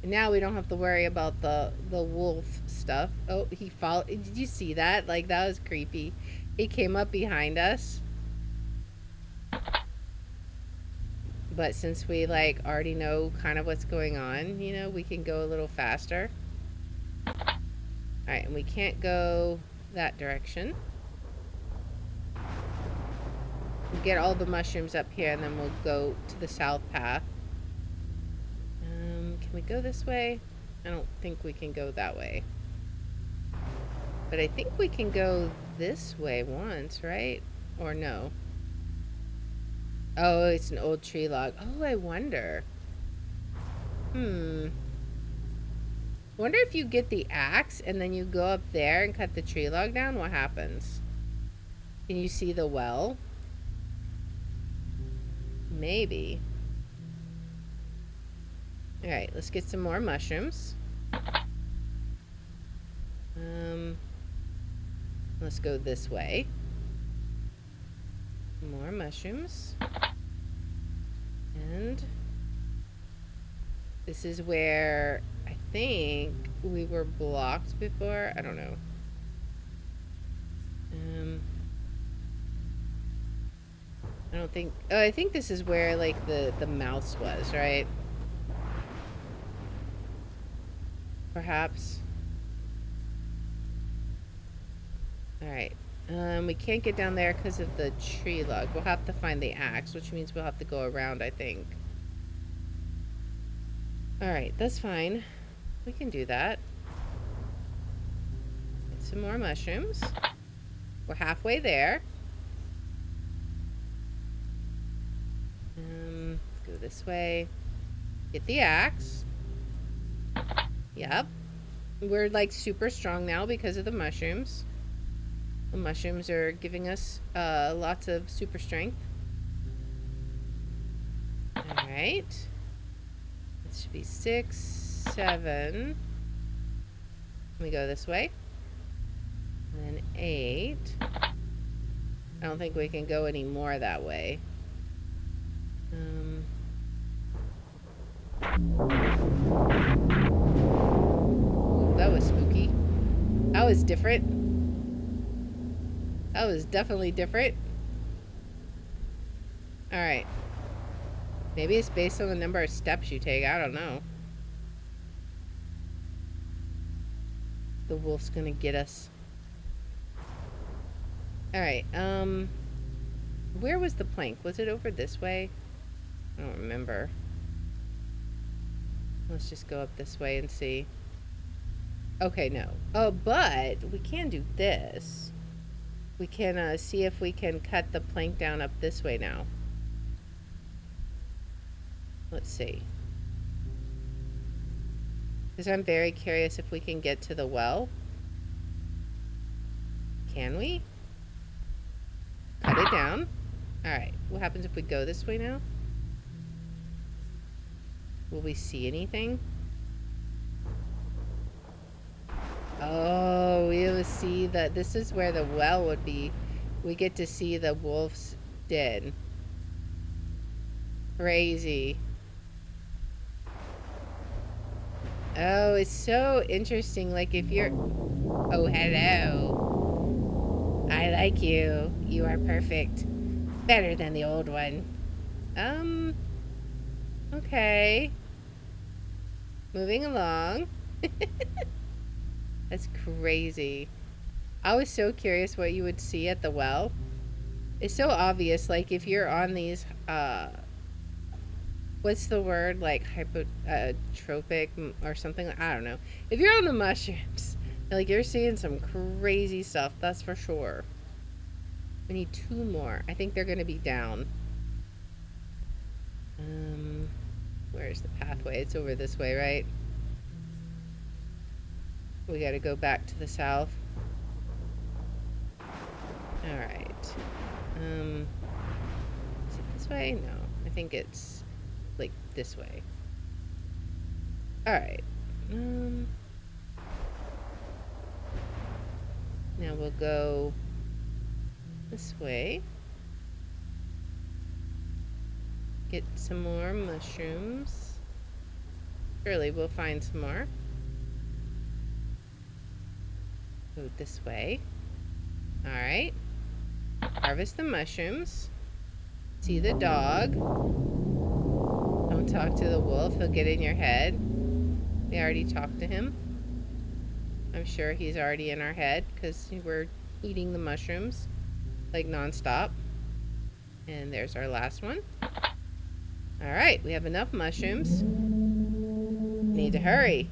And now we don't have to worry about the wolf stuff. Oh, he followed. Did you see that? Like, that was creepy. He came up behind us. But since we, like, already know kind of what's going on, you know, we can go a little faster. Alright, and we can't go that direction. We'll get all the mushrooms up here, and then we'll go to the south path. Can we go this way? I don't think we can go that way. But I think we can go this way once, right? Or no? Oh, it's an old tree log. Oh, I wonder. Wonder if you get the axe and then you go up there and cut the tree log down, what happens? Can you see the well? Maybe. Alright, let's get some more mushrooms. Let's go this way. More mushrooms. And this is where I think we were blocked before. I don't know. I don't think... Oh, I think this is where, like, the mouse was, right? Perhaps. Alright. We can't get down there because of the tree log. We'll have to find the axe, which means we'll have to go around, I think. Alright, that's fine. We can do that. Get some more mushrooms. We're halfway there. Go this way. Get the axe. Yep. We're like super strong now because of the mushrooms. The mushrooms are giving us lots of super strength. Alright. This should be 6, 7. Let me go this way. And then 8. I don't think we can go any more that way. Ooh, that was spooky. That was different. That was definitely different. Alright. Maybe it's based on the number of steps you take. I don't know. The wolf's gonna get us. Alright, where was the plank? Was it over this way? I don't remember. Let's just go up this way and see. Okay, no. Oh, but we can do this. We can see if we can cut the plank down up this way now. Let's see. Because I'm very curious if we can get to the well. Can we? Cut it down. Alright, what happens if we go this way now? Will we see anything? Oh, we will see that this is where the well would be. We get to see the wolf's den. Crazy. Oh, it's so interesting. Like if you're... Oh, hello. I like you. You are perfect. Better than the old one. Okay. Moving along. That's crazy. I was so curious what you would see at the well. It's so obvious, like if you're on these, what's the word, like hypotropic or something, I don't know. If you're on the mushrooms, like you're seeing some crazy stuff, that's for sure. We need 2 more. I think they're gonna be down. Where's the pathway? It's over this way, right? We gotta go back to the south. Alright. Is it this way? No. I think it's like this way. Alright. Now we'll go this way. Get some more mushrooms. Surely we'll find some more. Go this way. Alright. Harvest the mushrooms. See the dog. Don't talk to the wolf. He'll get in your head. We already talked to him. I'm sure he's already in our head because we're eating the mushrooms like nonstop. And there's our last one. Alright, we have enough mushrooms. Need to hurry.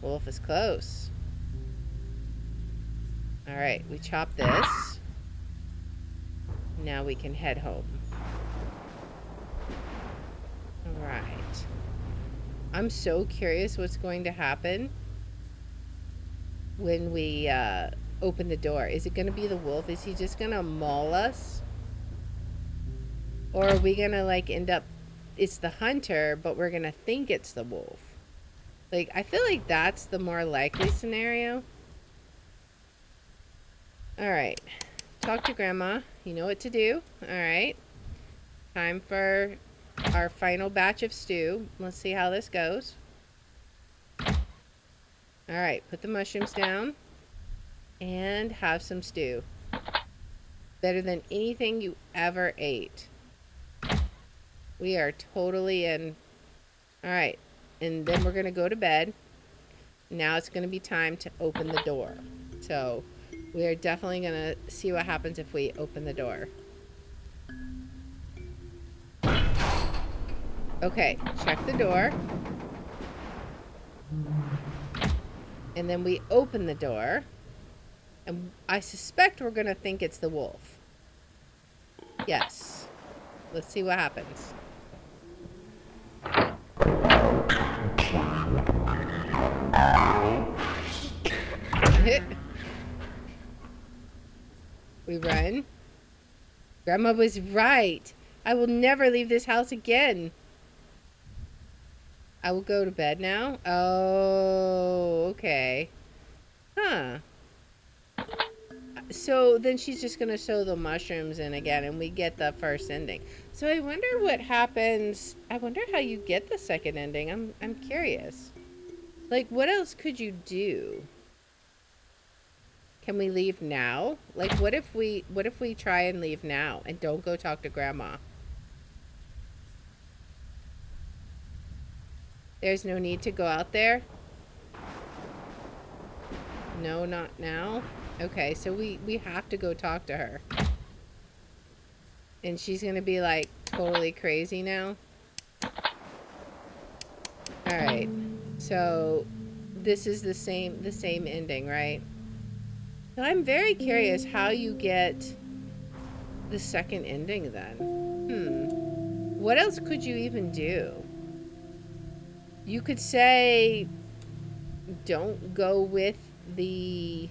Wolf is close. Alright, we chop this. Now we can head home. Alright. I'm so curious what's going to happen when we open the door. Is it going to be the wolf? Is he just going to maul us? Or are we going to like end up... It's the hunter, but we're going to think it's the wolf. Like, I feel like that's the more likely scenario. Alright. Talk to Grandma. You know what to do. Alright. Time for our final batch of stew. Let's see how this goes. Alright. Put the mushrooms down. And have some stew. Better than anything you ever ate. We are totally in. Alright. And then we're going to go to bed. Now it's going to be time to open the door. So, we are definitely going to see what happens if we open the door. Okay, check the door. And then we open the door. And I suspect we're going to think it's the wolf. Yes. Let's see what happens. we run? Grandma was right. I will never leave this house again. I will go to bed now. Oh, okay. Huh. So then she's just going to sew the mushrooms in again and we get the first ending. So I wonder what happens. I wonder how you get the second ending. I'm curious. Like, what else could you do? Can we leave now? Like, what if we try and leave now and don't go talk to Grandma? There's no need to go out there? No, not now. Okay, so we have to go talk to her. And she's gonna be like totally crazy now. Alright. So this is the same ending, right? So I'm very curious how you get the second ending then. What else could you even do? You could say don't go with the...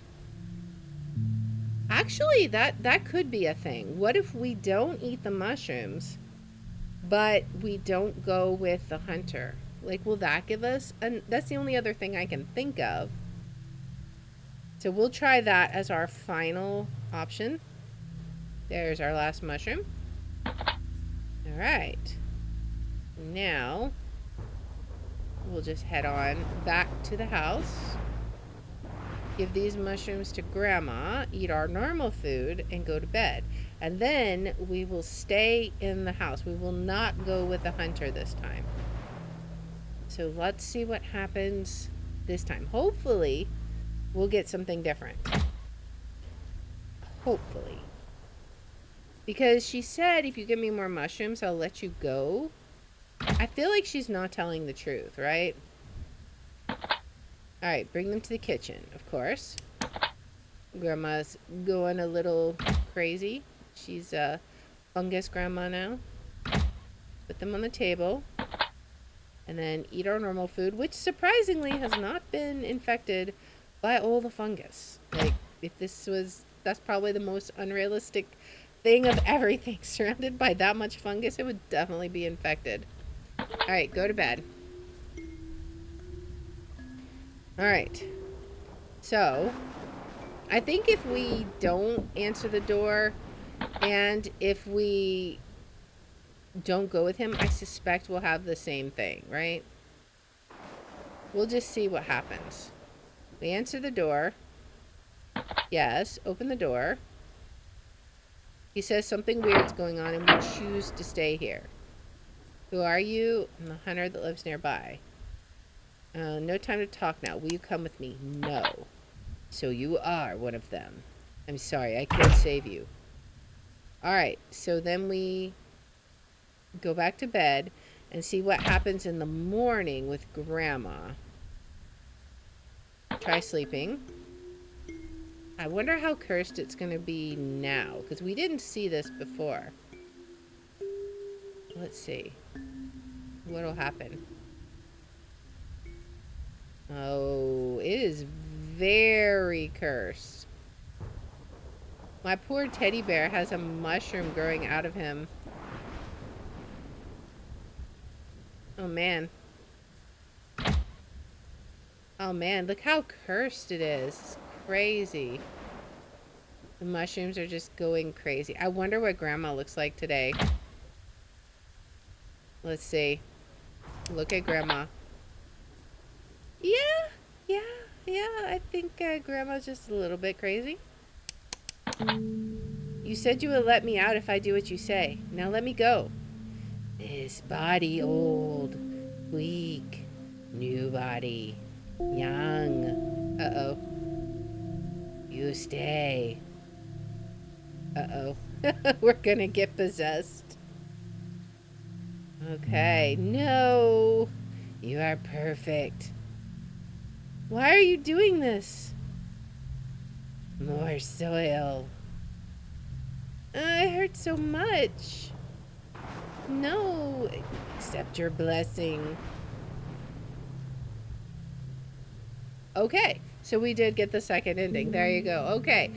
Actually, that could be a thing. What if we don't eat the mushrooms, but we don't go with the hunter? Like, will that give us... And that's the only other thing I can think of. So we'll try that as our final option. There's our last mushroom. All right. Now, we'll just head on back to the house. Give these mushrooms to Grandma, eat our normal food, and go to bed. And then we will stay in the house. We will not go with the hunter this time. So let's see what happens this time. Hopefully, we'll get something different. Hopefully. Because she said, if you give me more mushrooms, I'll let you go. I feel like she's not telling the truth, right? Alright, bring them to the kitchen, of course. Grandma's going a little crazy. She's a fungus grandma now. Put them on the table. And then eat our normal food, which surprisingly has not been infected by all the fungus. Like, if this was... That's probably the most unrealistic thing of everything. Surrounded by that much fungus, it would definitely be infected. Alright, go to bed. Alright. So, I think if we don't answer the door, and if we don't go with him, I suspect we'll have the same thing, right? We'll just see what happens. We answer the door. Yes, open the door. He says something weird's going on and we choose to stay here. Who are you? I'm the hunter that lives nearby. No time to talk now. Will you come with me? No. So you are one of them. I'm sorry, I can't save you. Alright, so then we go back to bed and see what happens in the morning with Grandma. Try sleeping. I wonder how cursed it's going to be now, because we didn't see this before. Let's see. What'll happen? Oh, it is very cursed. My poor teddy bear has a mushroom growing out of him. Oh, man. Oh, man, look how cursed it is. It's crazy. The mushrooms are just going crazy. I wonder what Grandma looks like today. Let's see. Look at Grandma. Yeah. I think Grandma's just a little bit crazy. You said you would let me out if I do what you say. Now let me go. This body old, weak, new body, young. Uh-oh. You stay. Uh-oh. We're gonna get possessed. Okay. No. You are perfect. Why are you doing this? More soil. It hurts so much. No. Accept your blessing. Okay. So we did get the second ending. There you go. Okay.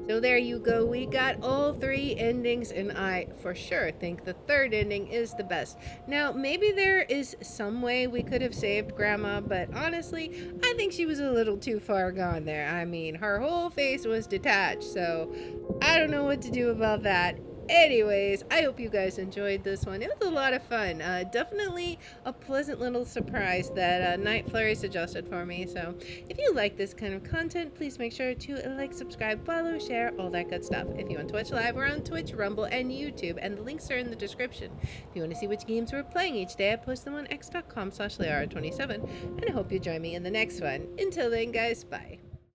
So there you go. We got all three endings, and I for sure think the third ending is the best. Now, maybe there is some way we could have saved Grandma, but honestly, I think she was a little too far gone there. I mean, her whole face was detached, so I don't know what to do about that. Anyways, I hope you guys enjoyed this one. It was a lot of fun. Definitely a pleasant little surprise that Night Flurry suggested for me. So, if you like this kind of content, please make sure to like, subscribe, follow, share, all that good stuff. If you want to watch live, we're on Twitch, Rumble, and YouTube, and the links are in the description. If you want to see which games we're playing each day, I post them on x.com/Leara27, and I hope you join me in the next one. Until then, guys, bye.